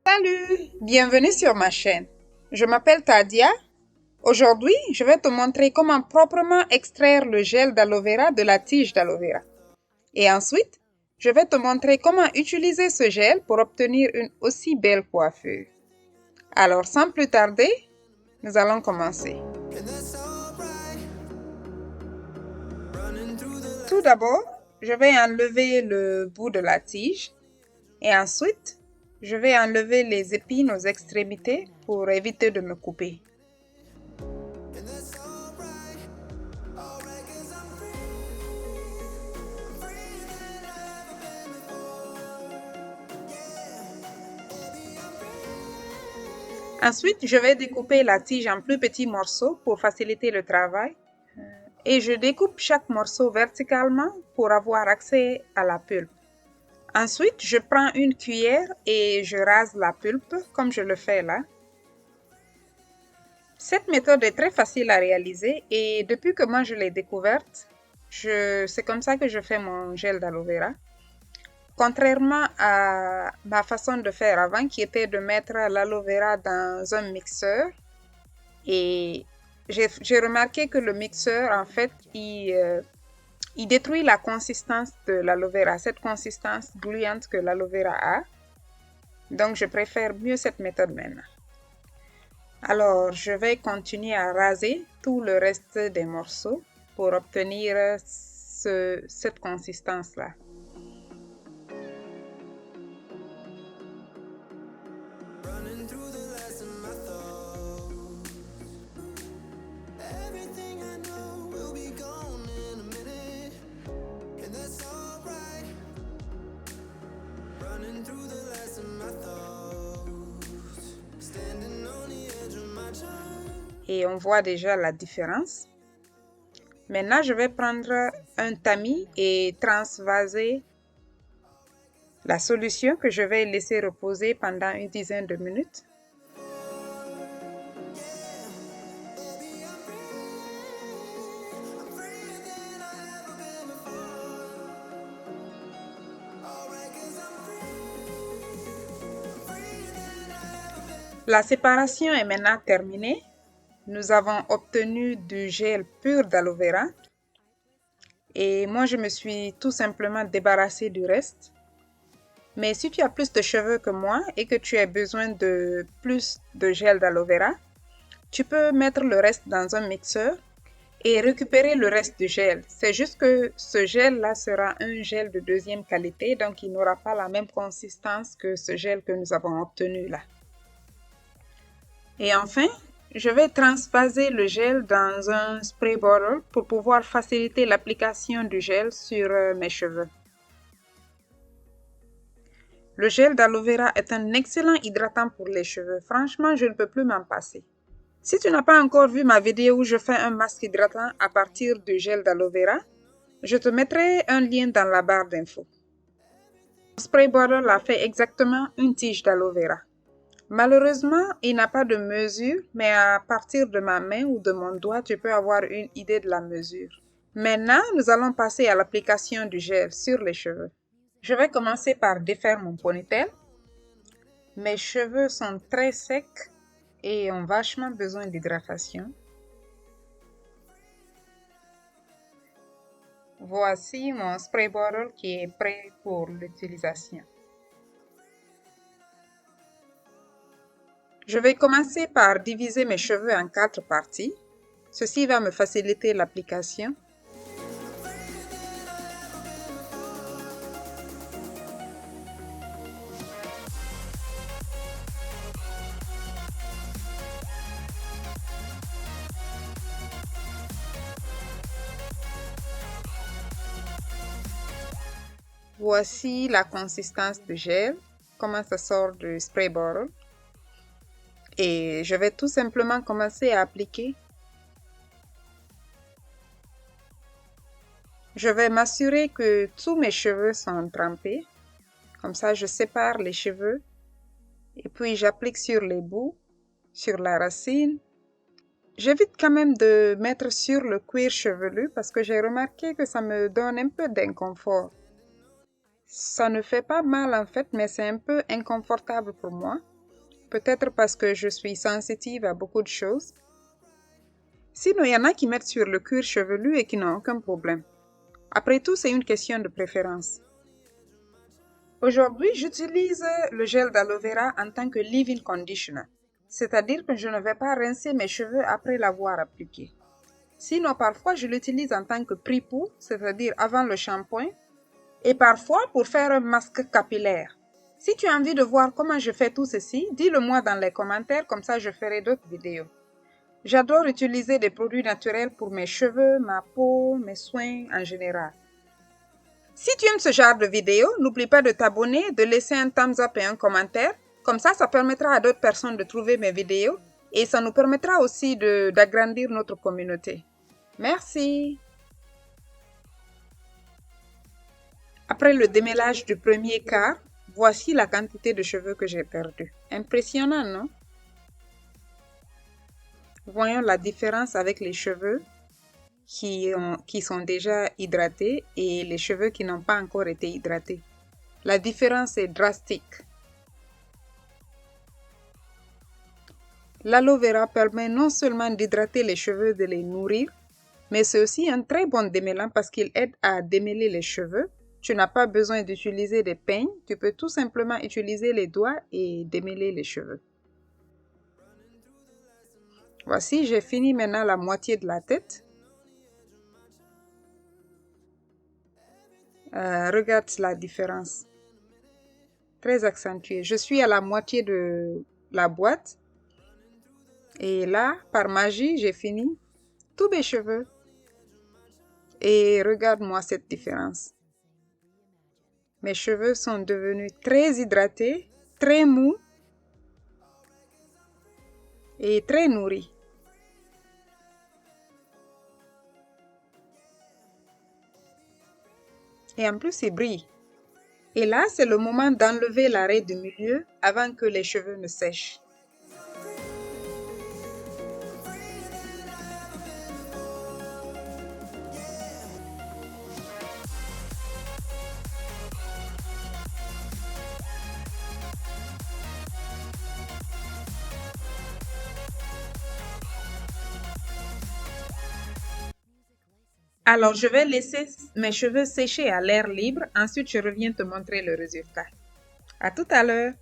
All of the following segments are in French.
Salut, bienvenue sur ma chaîne. Je m'appelle Tadia. Aujourd'hui, je vais te montrer comment proprement extraire le gel d'aloe vera de la tige d'aloe vera. Et ensuite, je vais te montrer comment utiliser ce gel pour obtenir une aussi belle coiffure. Alors, sans plus tarder, nous allons commencer. Tout d'abord, je vais enlever le bout de la tige et ensuite, je vais enlever les épines aux extrémités pour éviter de me couper. Ensuite, je vais découper la tige en plus petits morceaux pour faciliter le travail. Et je découpe chaque morceau verticalement pour avoir accès à la pulpe. Ensuite, je prends une cuillère et je rase la pulpe comme je le fais là. Cette méthode est très facile à réaliser et depuis que moi je l'ai découverte, c'est comme ça que je fais mon gel d'aloe vera. Contrairement à ma façon de faire avant qui était de mettre l'aloe vera dans un mixeur, et j'ai remarqué que le mixeur, en fait, il détruit la consistance de l'aloe vera, cette consistance gluante que l'aloe vera a. Donc, je préfère mieux cette méthode maintenant. Alors, je vais continuer à raser tout le reste des morceaux pour obtenir cette consistance-là. Et on voit déjà la différence. Maintenant, je vais prendre un tamis et transvaser la solution que je vais laisser reposer pendant une dizaine de minutes. La séparation est maintenant terminée. Nous avons obtenu du gel pur d'aloe vera. Et moi, je me suis tout simplement débarrassée du reste. Mais si tu as plus de cheveux que moi et que tu as besoin de plus de gel d'aloe vera, tu peux mettre le reste dans un mixeur et récupérer le reste du gel. C'est juste que ce gel-là sera un gel de deuxième qualité, donc il n'aura pas la même consistance que ce gel que nous avons obtenu là. Et enfin, je vais transvaser le gel dans un spray bottle pour pouvoir faciliter l'application du gel sur mes cheveux. Le gel d'aloe vera est un excellent hydratant pour les cheveux. Franchement, je ne peux plus m'en passer. Si tu n'as pas encore vu ma vidéo où je fais un masque hydratant à partir du gel d'aloe vera, je te mettrai un lien dans la barre d'infos. Mon spray bottle a fait exactement une tige d'aloe vera. Malheureusement, il n'a pas de mesure, mais à partir de ma main ou de mon doigt, tu peux avoir une idée de la mesure. Maintenant, nous allons passer à l'application du gel sur les cheveux. Je vais commencer par défaire mon ponytail. Mes cheveux sont très secs et ont vachement besoin d'hydratation. Voici mon spray bottle qui est prêt pour l'utilisation. Je vais commencer par diviser mes cheveux en 4 parties. Ceci va me faciliter l'application. Voici la consistance du gel, comment ça sort du spray bottle. Et je vais tout simplement commencer à appliquer. Je vais m'assurer que tous mes cheveux sont trempés. Comme ça, je sépare les cheveux. Et puis, j'applique sur les bouts, sur la racine. J'évite quand même de mettre sur le cuir chevelu parce que j'ai remarqué que ça me donne un peu d'inconfort. Ça ne fait pas mal en fait, mais c'est un peu inconfortable pour moi. Peut-être parce que je suis sensitive à beaucoup de choses. Sinon, il y en a qui mettent sur le cuir chevelu et qui n'ont aucun problème. Après tout, c'est une question de préférence. Aujourd'hui, j'utilise le gel d'aloe vera en tant que leave-in conditioner. C'est-à-dire que je ne vais pas rincer mes cheveux après l'avoir appliqué. Sinon, parfois, je l'utilise en tant que pré-pou, c'est-à-dire avant le shampoing, et parfois pour faire un masque capillaire. Si tu as envie de voir comment je fais tout ceci, dis-le moi dans les commentaires, comme ça je ferai d'autres vidéos. J'adore utiliser des produits naturels pour mes cheveux, ma peau, mes soins en général. Si tu aimes ce genre de vidéo, n'oublie pas de t'abonner, de laisser un thumbs up et un commentaire. Comme ça permettra à d'autres personnes de trouver mes vidéos et ça nous permettra aussi d'agrandir notre communauté. Merci! Après le démêlage du premier quart, voici la quantité de cheveux que j'ai perdu. Impressionnant, non? Voyons la différence avec les cheveux qui sont déjà hydratés et les cheveux qui n'ont pas encore été hydratés. La différence est drastique. L'aloe vera permet non seulement d'hydrater les cheveux, de les nourrir, mais c'est aussi un très bon démêlant parce qu'il aide à démêler les cheveux. Tu n'as pas besoin d'utiliser des peignes, tu peux tout simplement utiliser les doigts et démêler les cheveux. Voici, j'ai fini maintenant la moitié de la tête. Regarde la différence. Très accentuée. Je suis à la moitié de la boîte. Et là, par magie, j'ai fini tous mes cheveux. Et regarde-moi cette différence. Mes cheveux sont devenus très hydratés, très mous et très nourris. Et en plus, ils brillent. Et là, c'est le moment d'enlever l'arrêt du milieu avant que les cheveux ne sèchent. Alors, je vais laisser mes cheveux sécher à l'air libre. Ensuite, je reviens te montrer le résultat. À tout à l'heure.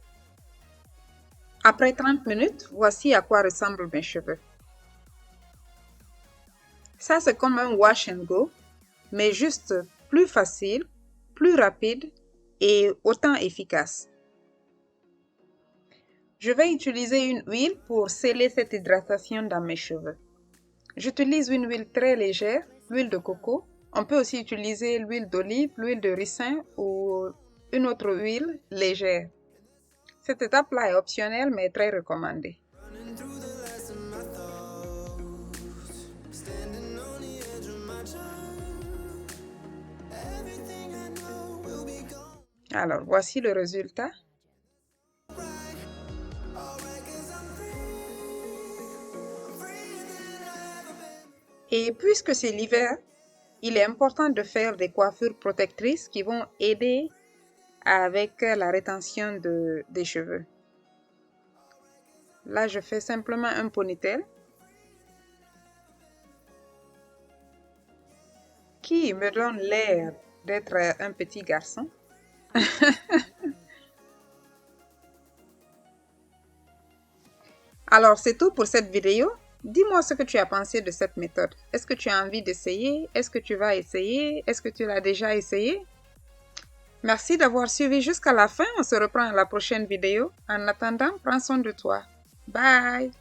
Après 30 minutes, voici à quoi ressemblent mes cheveux. Ça, c'est comme un wash and go, mais juste plus facile, plus rapide et autant efficace. Je vais utiliser une huile pour sceller cette hydratation dans mes cheveux. J'utilise une huile très légère, l'huile de coco. On peut aussi utiliser l'huile d'olive, l'huile de ricin ou une autre huile légère. Cette étape-là est optionnelle mais très recommandée. Alors, voici le résultat. Et puisque c'est l'hiver, il est important de faire des coiffures protectrices qui vont aider avec la rétention des cheveux. Là, je fais simplement un ponytail qui me donne l'air d'être un petit garçon. Alors, c'est tout pour cette vidéo. Dis-moi ce que tu as pensé de cette méthode. Est-ce que tu as envie d'essayer? Est-ce que tu vas essayer? Est-ce que tu l'as déjà essayé? Merci d'avoir suivi jusqu'à la fin. On se reprend à la prochaine vidéo. En attendant, prends soin de toi. Bye!